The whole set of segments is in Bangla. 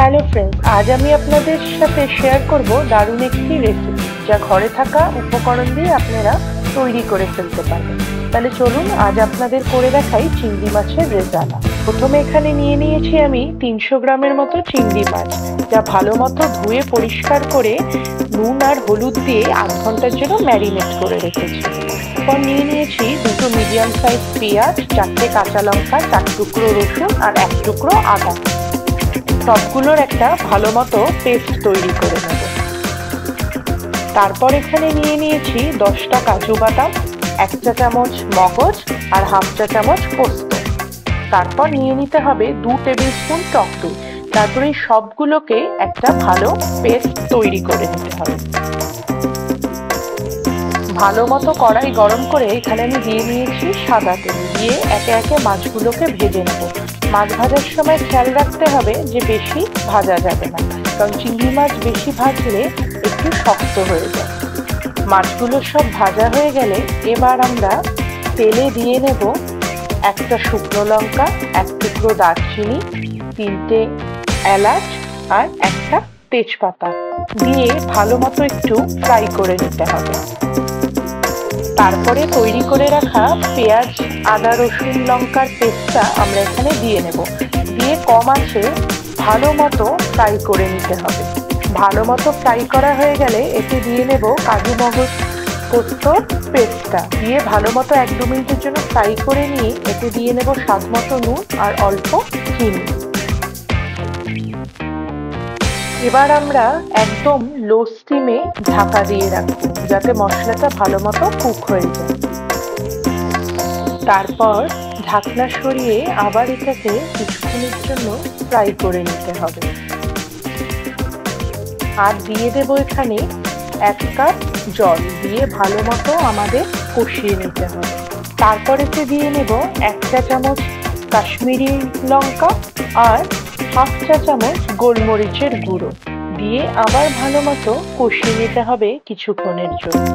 হ্যালো ফ্রেন্ডস, আজ আমি আপনাদের সাথে শেয়ার করব দারুণ একটি রেসিপি যা ঘরে থাকা উপকরণ দিয়ে আপনারা তৈরি করে ফেলতে পারবেন। তাহলে চলুন আজ আপনাদের করে দেখাই চিংড়ি মাছের রেজালা। প্রথমে এখানে নিয়ে নিয়েছি আমি 300 গ্রামের মতো চিংড়ি মাছ, যা ভালো মতো ধুয়ে পরিষ্কার করে নুন আর হলুদ দিয়ে 8 ঘন্টার জন্য ম্যারিনেট করে রেখেছি। এরপর নিয়ে নিয়েছি 2 মিডিয়াম সাইজ পেঁয়াজ, 4টে কাঁচা লঙ্কা, 4 টুকরো রসুন আর 1 টুকরো আদা। সবগুলোর একটা ভালো মতো পেস্ট তৈরি করে নেব। তারপর এখানে নিয়ে নিয়েছি 10টা কাজু বাদাম, 1 চা চামচ মগজ আর 1/2 চা চামচ পোস্ত। তারপর নিয়ে নিতে হবে 2 টেবিল স্পুন টক দই। তারপরে সবগুলোকে একটা ভালো পেস্ট তৈরি করে নিতে হবে। ভালো মতো কড়াই গরম করে এখানে আমি দিয়ে নিয়েছি সাদা তেল, দিয়ে একে একে মাছগুলোকে ভেজে নেব। মাছ ভাজার সময় খেয়াল রাখতে হবে যে বেশি ভাজা যাবে না, কারণ চিংড়ি মাছ বেশি ভাজলে একটু শক্ত হয়ে যায়। মাছগুলো সব ভাজা হয়ে গেলে এবার আমরা তেলে দিয়ে নেব 1টা শুকনো লঙ্কা, 1 টুকরো দারচিনি, 3টে এলাচ আর 1টা তেজপাতা দিয়ে ভালো মতো একটু ফ্রাই করে নিতে হবে। তারপরে তৈরি করে রাখা পেঁয়াজ, আদা, রসুন, লঙ্কার পেস্টটা আমরা এখানে দিয়ে নেব। দিয়ে কম আঁচে ভালো মতো ফ্রাই করে নিতে হবে। ভালো মতো ফ্রাই করা হয়ে গেলে এতে দিয়ে নেব কাজু, মগজ, পোস্তর পেস্টটা। দিয়ে ভালো মতো 1-2 মিনিটের জন্য ফ্রাই করে নিয়ে এতে দিয়ে নেব স্বাদ মতো নুন আর অল্প চিনি। এবার আমরা একদম লো স্টিমে ঢাকা দিয়ে রাখবো, যাতে মশলাটা ভালো মতো কুক হয়ে যায়। তারপর ঢাকনা সরিয়ে আবার এটাকে কিছুক্ষণের জন্য ফ্রাই করে নিতে হবে। আর দিয়ে দেবো এখানে 1 কাপ জল, দিয়ে ভালো মতো আমাদের কষিয়ে নিতে হবে। তারপর এতে দিয়ে নেব 1 চা চামচ কাশ্মীরি লঙ্কা আর 1/2 চা চামচ গোলমরিচের গুঁড়ো দিয়ে আবার ভালো মতো কষিয়ে নিতে হবে কিছুক্ষণের জন্য।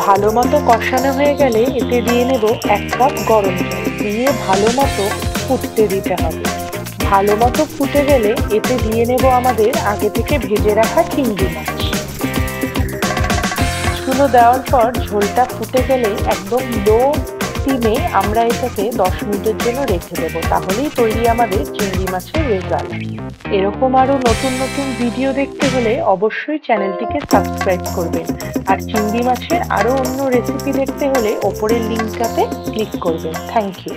ভালো মতো কষানো হয়ে গেলে এতে দিয়ে নেব 1 কাপ গরম জল, দিয়ে ভালো মতো ফুটতে দিতে হবে। ভালো মতো ফুটে গেলে এতে দিয়ে নেব আমাদের আগে থেকে ভেজে রাখা চিংড়ি মাছ। মাছগুলো দেওয়ার পর ঝোলটা ফুটে গেলে একদম লো স্টিমে আমরা এটাকে 10 মিনিটের জন্য রেখে দেবো। তাহলেই তৈরি আমাদের চিংড়ি মাছের রেজালা। এরকম আরো নতুন নতুন ভিডিও দেখতে হলে অবশ্যই চ্যানেলটিকে সাবস্ক্রাইব করবেন। আর চিংড়ি মাছের আরো অন্য রেসিপি দেখতে হলে ওপরের লিঙ্কটাতে ক্লিক করবেন। Thank you.